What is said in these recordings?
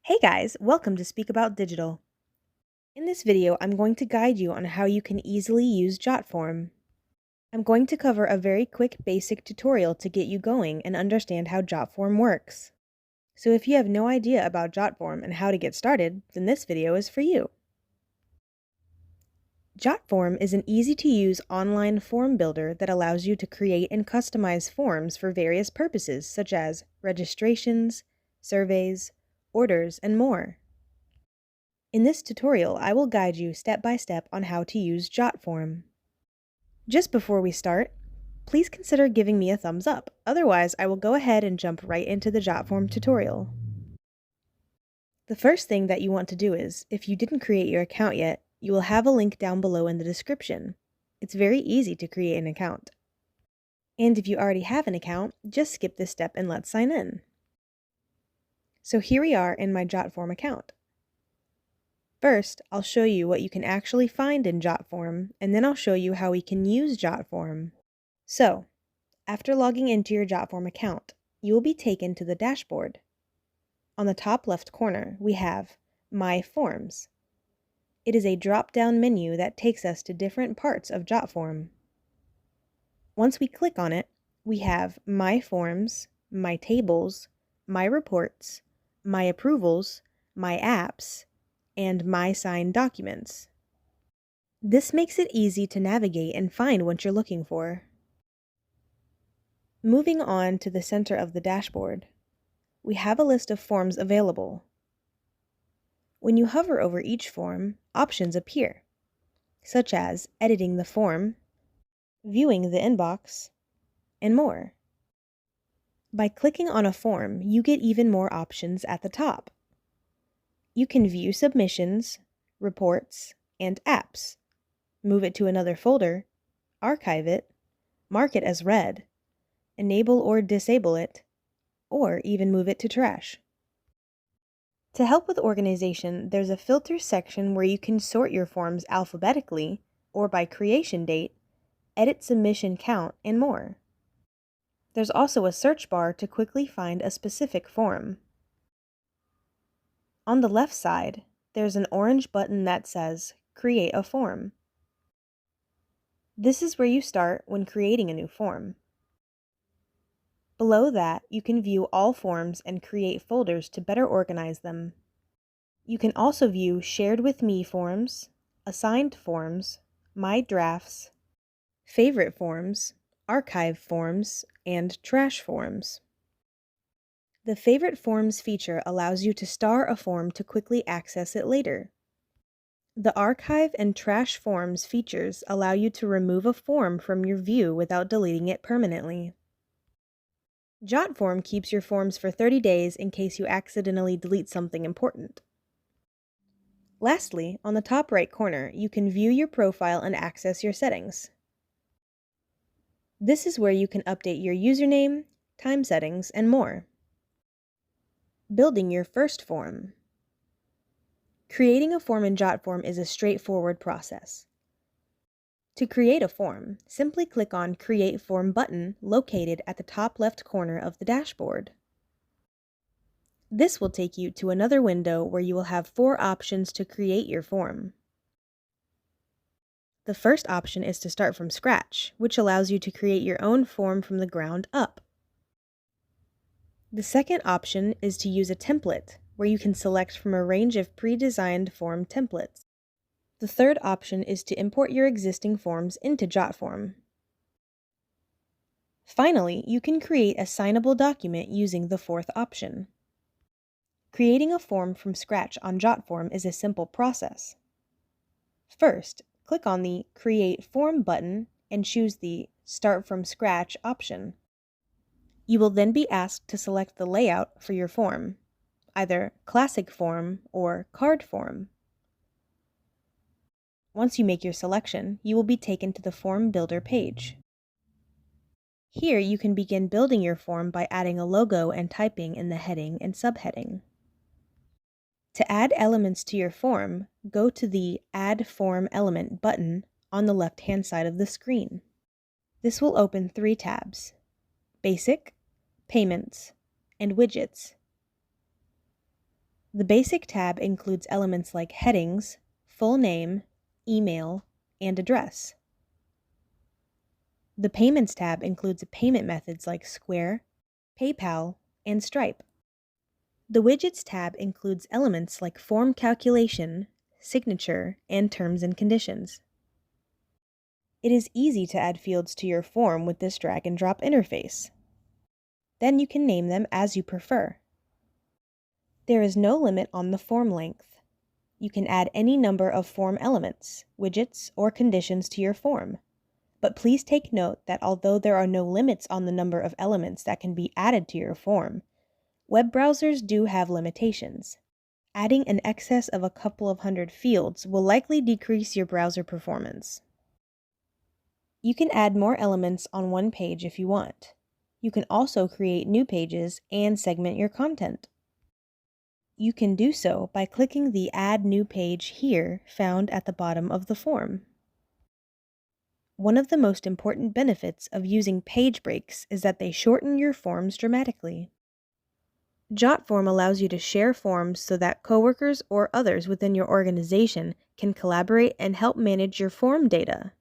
Hey guys, welcome to Speak About Digital. In this video, I'm going to guide you on how you can easily use Jotform. I'm going to cover a very quick basic tutorial to get you going and understand how Jotform works. So if you have no idea about Jotform and how to get started, then this video is for you. Jotform is an easy-to-use online form builder that allows you to create and customize forms for various purposes such as registrations, surveys, orders, and more. In this tutorial, I will guide you step by step on how to use Jotform. Just before we start, please consider giving me a thumbs up, otherwise I will go ahead and jump right into the Jotform tutorial. The first thing that you want to do is, if you didn't create your account yet, you will have a link down below in the description. It's very easy to create an account. And if you already have an account, just skip this step and let's sign in. So here we are in my Jotform account. First, I'll show you what you can actually find in Jotform, and then I'll show you how we can use Jotform. So, after logging into your Jotform account, you will be taken to the dashboard. On the top left corner, we have My Forms. It is a drop-down menu that takes us to different parts of Jotform. Once we click on it, we have My Forms, My Tables, My Reports, My Approvals, My Apps, and My Signed Documents. This makes it easy to navigate and find what you're looking for. Moving on to the center of the dashboard, we have a list of forms available. When you hover over each form, options appear, such as editing the form, viewing the inbox, and more. By clicking on a form, you get even more options at the top. You can view submissions, reports, and apps, move it to another folder, archive it, mark it as read, enable or disable it, or even move it to trash. To help with organization, there's a filter section where you can sort your forms alphabetically or by creation date, edit submission count, and more. There's also a search bar to quickly find a specific form. On the left side, there's an orange button that says Create a Form. This is where you start when creating a new form. Below that, you can view all forms and create folders to better organize them. You can also view Shared with Me forms, Assigned forms, My Drafts, Favorite forms, Archive forms, and Trash forms. The Favorite Forms feature allows you to star a form to quickly access it later. The Archive and Trash forms features allow you to remove a form from your view without deleting it permanently. Jotform keeps your forms for 30 days in case you accidentally delete something important. Lastly, on the top right corner, you can view your profile and access your settings. This is where you can update your username, time settings, and more. Building your first form. Creating a form in Jotform is a straightforward process. To create a form, simply click on Create Form button located at the top left corner of the dashboard. This will take you to another window where you will have 4 options to create your form. The first option is to start from scratch, which allows you to create your own form from the ground up. The second option is to use a template, where you can select from a range of pre-designed form templates. The third option is to import your existing forms into Jotform. Finally, you can create a signable document using the fourth option. Creating a form from scratch on Jotform is a simple process. First, click on the Create Form button and choose the Start from Scratch option. You will then be asked to select the layout for your form, either Classic Form or Card Form. Once you make your selection, you will be taken to the Form Builder page. Here you can begin building your form by adding a logo and typing in the heading and subheading. To add elements to your form, go to the Add Form Element button on the left-hand side of the screen. This will open 3 tabs: Basic, Payments, and Widgets. The Basic tab includes elements like headings, full name, email, and address. The Payments tab includes payment methods like Square, PayPal, and Stripe. The Widgets tab includes elements like form calculation, signature, and terms and conditions. It is easy to add fields to your form with this drag and drop interface. Then you can name them as you prefer. There is no limit on the form length. You can add any number of form elements, widgets, or conditions to your form. But please take note that although there are no limits on the number of elements that can be added to your form, web browsers do have limitations. Adding an excess of a couple of hundred fields will likely decrease your browser performance. You can add more elements on one page if you want. You can also create new pages and segment your content. You can do so by clicking the Add New Page here found at the bottom of the form. One of the most important benefits of using page breaks is that they shorten your forms dramatically. Jotform allows you to share forms so that coworkers or others within your organization can collaborate and help manage your form data,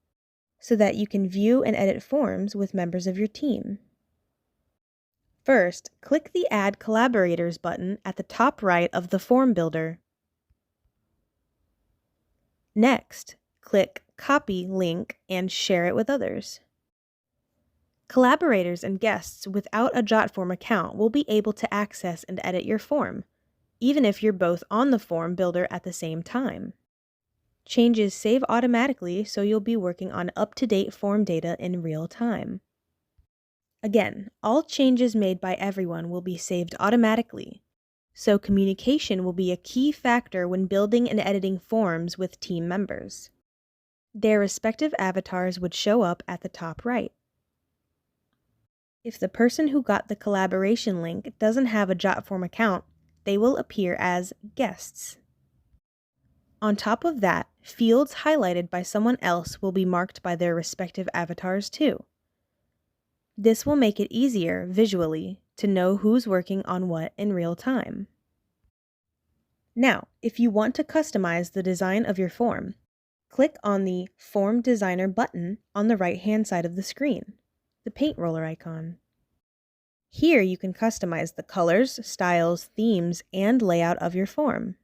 so that you can view and edit forms with members of your team. First, click the Add Collaborators button at the top right of the form builder. Next, click Copy Link and share it with others. Collaborators and guests without a Jotform account will be able to access and edit your form, even if you're both on the form builder at the same time. Changes save automatically, so you'll be working on up-to-date form data in real time. Again, all changes made by everyone will be saved automatically, so communication will be a key factor when building and editing forms with team members. Their respective avatars would show up at the top right. If the person who got the collaboration link doesn't have a Jotform account, they will appear as guests. On top of that, fields highlighted by someone else will be marked by their respective avatars too. This will make it easier, visually, to know who's working on what in real time. Now, if you want to customize the design of your form, click on the Form Designer button on the right-hand side of the screen, the paint roller icon. Here you can customize the colors, styles, themes, and layout of your form.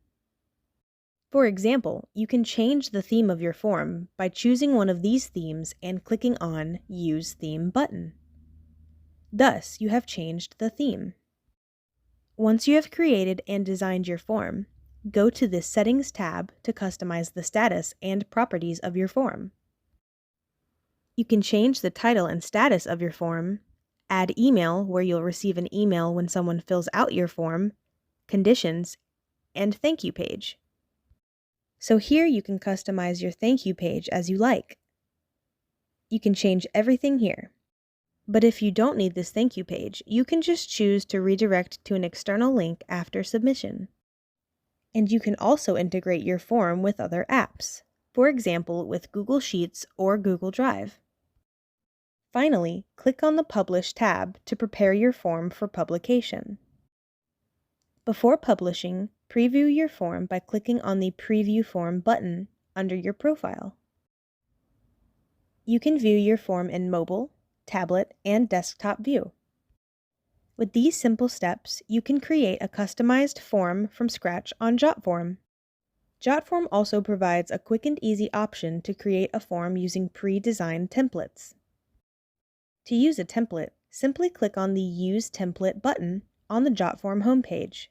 For example, you can change the theme of your form by choosing one of these themes and clicking on Use Theme button. Thus, you have changed the theme. Once you have created and designed your form, go to the Settings tab to customize the status and properties of your form. You can change the title and status of your form, add email where you'll receive an email when someone fills out your form, conditions, and thank you page. So here you can customize your thank you page as you like. You can change everything here. But if you don't need this thank you page, you can just choose to redirect to an external link after submission. And you can also integrate your form with other apps, for example with Google Sheets or Google Drive. Finally, click on the Publish tab to prepare your form for publication. Before publishing, preview your form by clicking on the Preview Form button under your profile. You can view your form in mobile, tablet, and desktop view. With these simple steps, you can create a customized form from scratch on Jotform. Jotform also provides a quick and easy option to create a form using pre-designed templates. To use a template, simply click on the Use Template button on the Jotform homepage.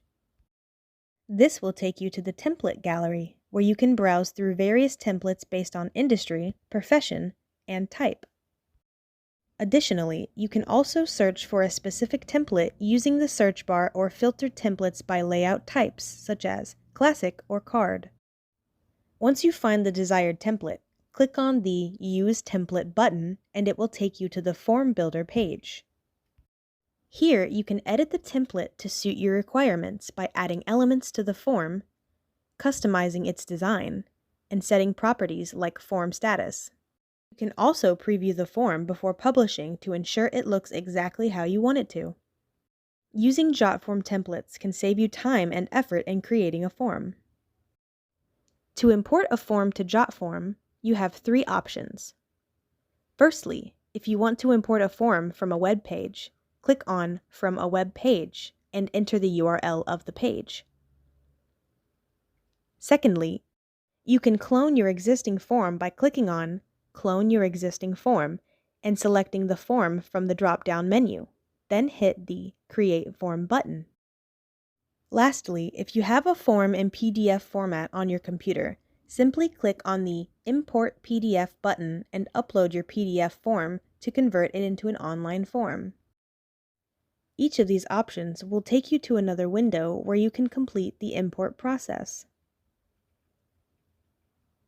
This will take you to the template gallery, where you can browse through various templates based on industry, profession, and type. Additionally, you can also search for a specific template using the search bar or filter templates by layout types, such as classic or card. Once you find the desired template, click on the Use Template button and it will take you to the Form Builder page. Here, you can edit the template to suit your requirements by adding elements to the form, customizing its design, and setting properties like form status. You can also preview the form before publishing to ensure it looks exactly how you want it to. Using Jotform templates can save you time and effort in creating a form. To import a form to Jotform, you have 3 options. Firstly, if you want to import a form from a web page, click on From a Web Page and enter the URL of the page. Secondly, you can clone your existing form by clicking on Clone Your Existing Form and selecting the form from the drop-down menu. Then hit the Create Form button. Lastly, if you have a form in PDF format on your computer, simply click on the Import PDF button and upload your PDF form to convert it into an online form. Each of these options will take you to another window where you can complete the import process.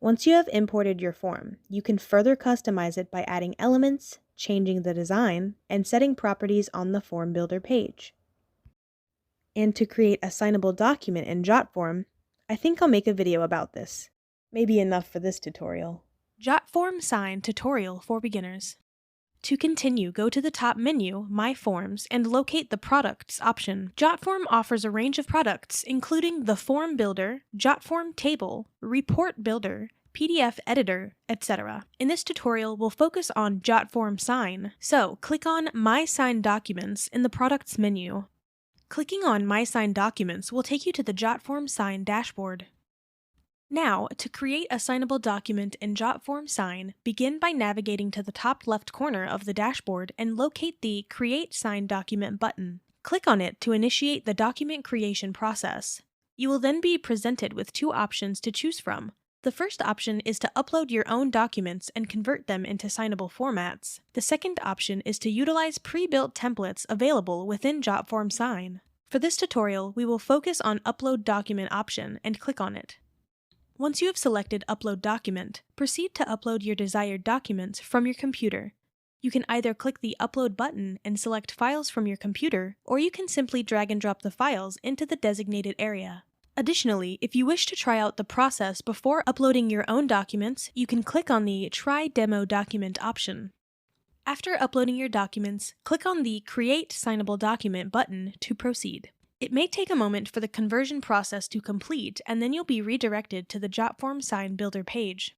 Once you have imported your form, you can further customize it by adding elements, changing the design, and setting properties on the Form Builder page. And to create a signable document in Jotform, I think I'll make a video about this. Maybe enough for this tutorial. Jotform Sign Tutorial for Beginners. To continue, go to the top menu, My Forms, and locate the Products option. Jotform offers a range of products, including the Form Builder, Jotform Table, Report Builder, PDF Editor, etc. In this tutorial, we'll focus on Jotform Sign. So, click on My Sign Documents in the Products menu. Clicking on My Sign Documents will take you to the Jotform Sign dashboard. Now, to create a signable document in Jotform Sign, begin by navigating to the top left corner of the dashboard and locate the Create Sign Document button. Click on it to initiate the document creation process. You will then be presented with 2 options to choose from. The first option is to upload your own documents and convert them into signable formats. The second option is to utilize pre-built templates available within Jotform Sign. For this tutorial, we will focus on Upload Document option and click on it. Once you have selected Upload Document, proceed to upload your desired documents from your computer. You can either click the Upload button and select files from your computer, or you can simply drag and drop the files into the designated area. Additionally, if you wish to try out the process before uploading your own documents, you can click on the Try Demo Document option. After uploading your documents, click on the Create Signable Document button to proceed. It may take a moment for the conversion process to complete, and then you'll be redirected to the Jotform Sign Builder page.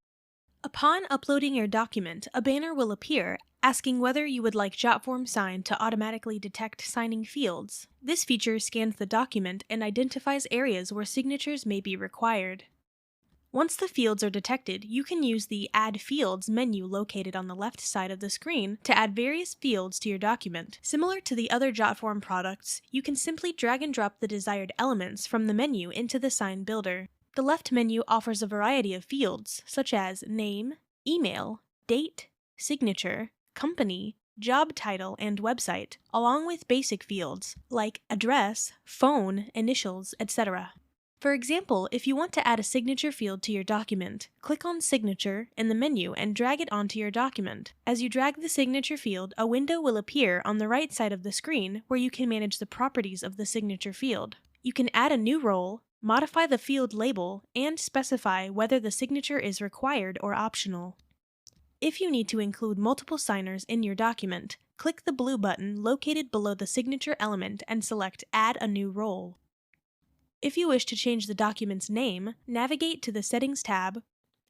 Upon uploading your document, a banner will appear asking whether you would like Jotform Sign to automatically detect signing fields. This feature scans the document and identifies areas where signatures may be required. Once the fields are detected, you can use the Add Fields menu located on the left side of the screen to add various fields to your document. Similar to the other Jotform products, you can simply drag and drop the desired elements from the menu into the Sign Builder. The left menu offers a variety of fields, such as name, email, date, signature, company, job title, and website, along with basic fields like address, phone, initials, etc. For example, if you want to add a signature field to your document, click on Signature in the menu and drag it onto your document. As you drag the signature field, a window will appear on the right side of the screen where you can manage the properties of the signature field. You can add a new role, modify the field label, and specify whether the signature is required or optional. If you need to include multiple signers in your document, click the blue button located below the signature element and select Add a New Role. If you wish to change the document's name, navigate to the Settings tab.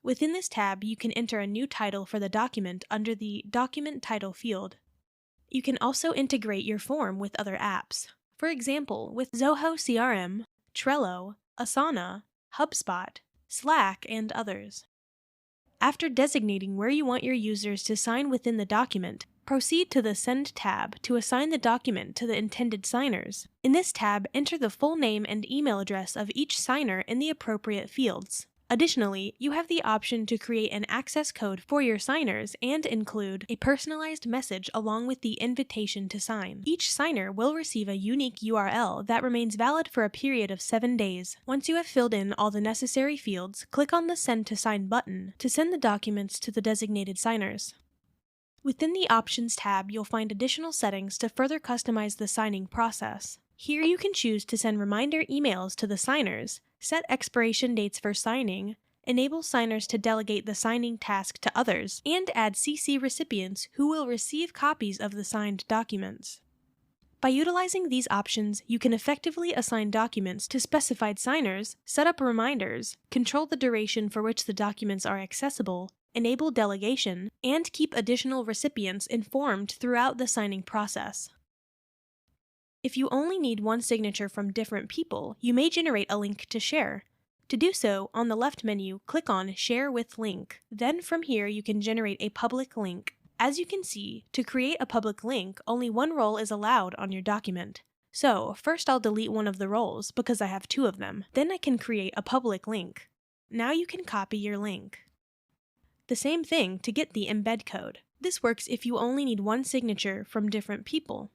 Within this tab, you can enter a new title for the document under the Document Title field. You can also integrate your form with other apps. For example, with Zoho CRM, Trello, Asana, HubSpot, Slack, and others. After designating where you want your users to sign within the document, proceed to the Send tab to assign the document to the intended signers. In this tab, enter the full name and email address of each signer in the appropriate fields. Additionally, you have the option to create an access code for your signers and include a personalized message along with the invitation to sign. Each signer will receive a unique URL that remains valid for a period of 7 days. Once you have filled in all the necessary fields, click on the Send to Sign button to send the documents to the designated signers. Within the Options tab, you'll find additional settings to further customize the signing process. Here you can choose to send reminder emails to the signers, set expiration dates for signing, enable signers to delegate the signing task to others, and add CC recipients who will receive copies of the signed documents. By utilizing these options, you can effectively assign documents to specified signers, set up reminders, control the duration for which the documents are accessible, enable delegation, and keep additional recipients informed throughout the signing process. If you only need one signature from different people, you may generate a link to share. To do so, on the left menu, click on Share with Link. Then from here, you can generate a public link. As you can see, to create a public link, only one role is allowed on your document. So, first I'll delete one of the roles because I have two of them. Then I can create a public link. Now you can copy your link. The same thing to get the embed code. This works if you only need one signature from different people.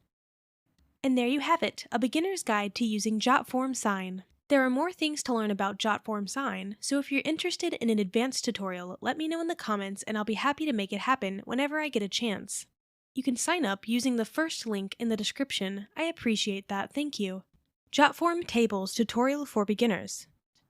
And there you have it, a beginner's guide to using Jotform Sign. There are more things to learn about Jotform Sign, so if you're interested in an advanced tutorial, let me know in the comments and I'll be happy to make it happen whenever I get a chance. You can sign up using the first link in the description. I appreciate that, thank you. Jotform Tables Tutorial for Beginners.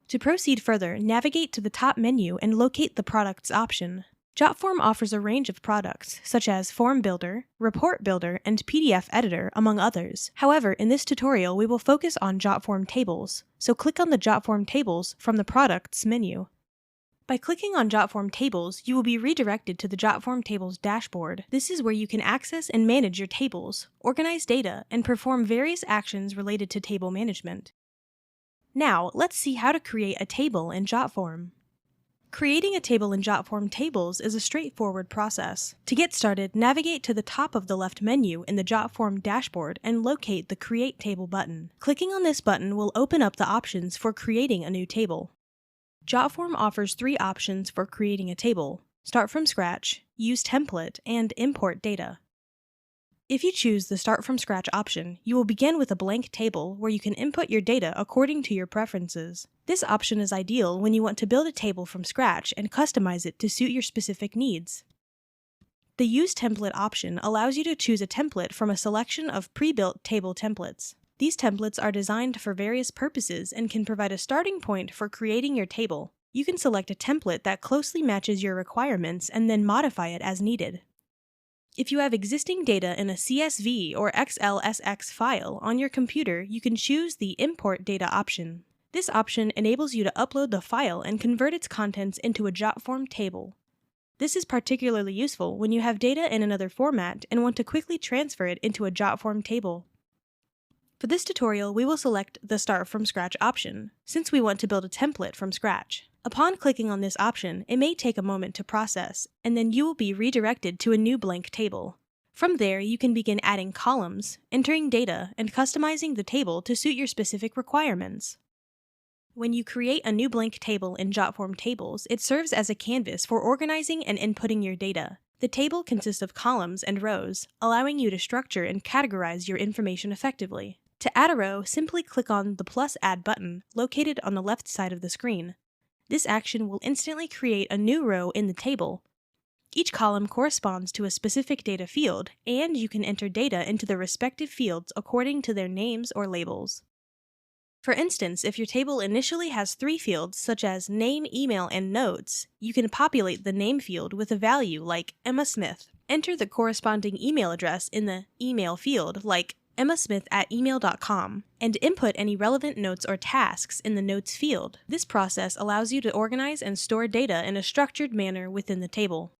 To proceed further, navigate to the top menu and locate the Products option. Jotform offers a range of products, such as Form Builder, Report Builder, and PDF Editor, among others. However, in this tutorial, we will focus on Jotform Tables, so click on the Jotform Tables from the Products menu. By clicking on Jotform Tables, you will be redirected to the Jotform Tables dashboard. This is where you can access and manage your tables, organize data, and perform various actions related to table management. Now, let's see how to create a table in Jotform. Creating a table in Jotform Tables is a straightforward process. To get started, navigate to the top of the left menu in the Jotform dashboard and locate the Create Table button. Clicking on this button will open up the options for creating a new table. Jotform offers three options for creating a table: Start from Scratch, Use Template, and Import Data. If you choose the Start from Scratch option, you will begin with a blank table where you can input your data according to your preferences. This option is ideal when you want to build a table from scratch and customize it to suit your specific needs. The Use Template option allows you to choose a template from a selection of pre-built table templates. These templates are designed for various purposes and can provide a starting point for creating your table. You can select a template that closely matches your requirements and then modify it as needed. If you have existing data in a CSV or XLSX file on your computer, you can choose the Import Data option. This option enables you to upload the file and convert its contents into a Jotform table. This is particularly useful when you have data in another format and want to quickly transfer it into a Jotform table. For this tutorial, we will select the Start from Scratch option, since we want to build a template from scratch. Upon clicking on this option, it may take a moment to process, and then you will be redirected to a new blank table. From there, you can begin adding columns, entering data, and customizing the table to suit your specific requirements. When you create a new blank table in Jotform Tables, it serves as a canvas for organizing and inputting your data. The table consists of columns and rows, allowing you to structure and categorize your information effectively. To add a row, simply click on the plus Add button located on the left side of the screen. This action will instantly create a new row in the table. Each column corresponds to a specific data field, and you can enter data into the respective fields according to their names or labels. For instance, if your table initially has 3 fields, such as name, email, and notes, you can populate the name field with a value like Emma Smith. Enter the corresponding email address in the email field, like emmasmith@email.com, and input any relevant notes or tasks in the Notes field. This process allows you to organize and store data in a structured manner within the table.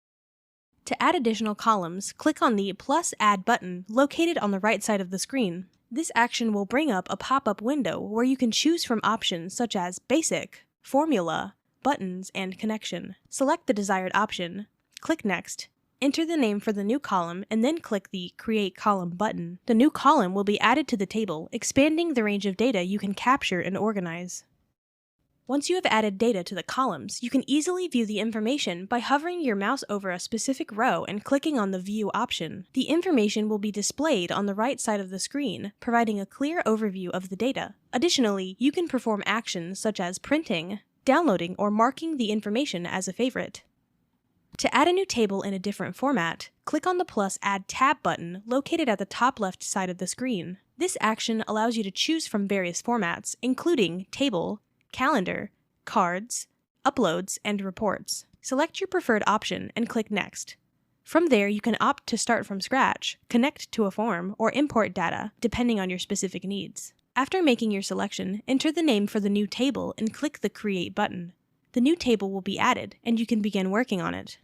To add additional columns, click on the plus Add button located on the right side of the screen. This action will bring up a pop-up window where you can choose from options such as Basic, Formula, Buttons, and Connection. Select the desired option, click Next, enter the name for the new column, and then click the Create Column button. The new column will be added to the table, expanding the range of data you can capture and organize. Once you have added data to the columns, you can easily view the information by hovering your mouse over a specific row and clicking on the View option. The information will be displayed on the right side of the screen, providing a clear overview of the data. Additionally, you can perform actions such as printing, downloading, or marking the information as a favorite. To add a new table in a different format, click on the plus Add Tab button located at the top left side of the screen. This action allows you to choose from various formats, including Table, Calendar, Cards, Uploads, and Reports. Select your preferred option and click Next. From there, you can opt to start from scratch, connect to a form, or import data, depending on your specific needs. After making your selection, enter the name for the new table and click the Create button. The new table will be added, and you can begin working on it.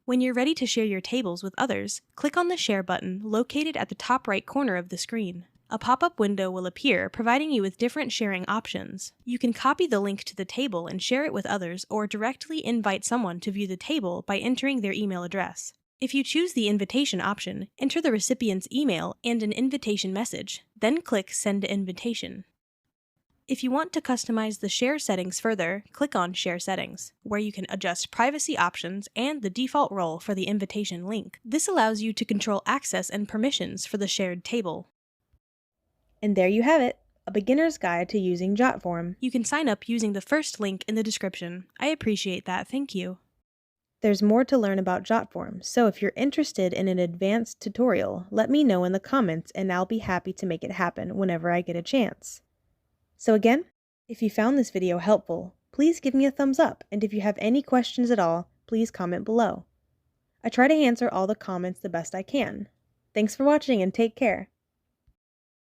When you're ready to share your tables with others, click on the Share button located at the top right corner of the screen. A pop-up window will appear, providing you with different sharing options. You can copy the link to the table and share it with others, or directly invite someone to view the table by entering their email address. If you choose the invitation option, enter the recipient's email and an invitation message, then click Send Invitation. If you want to customize the share settings further, click on Share Settings, where you can adjust privacy options and the default role for the invitation link. This allows you to control access and permissions for the shared table. And there you have it, a beginner's guide to using Jotform. You can sign up using the first link in the description. I appreciate that, thank you. There's more to learn about Jotform, so if you're interested in an advanced tutorial, let me know in the comments and I'll be happy to make it happen whenever I get a chance. So again, if you found this video helpful, please give me a thumbs up, and if you have any questions at all, please comment below. I try to answer all the comments the best I can. Thanks for watching and take care.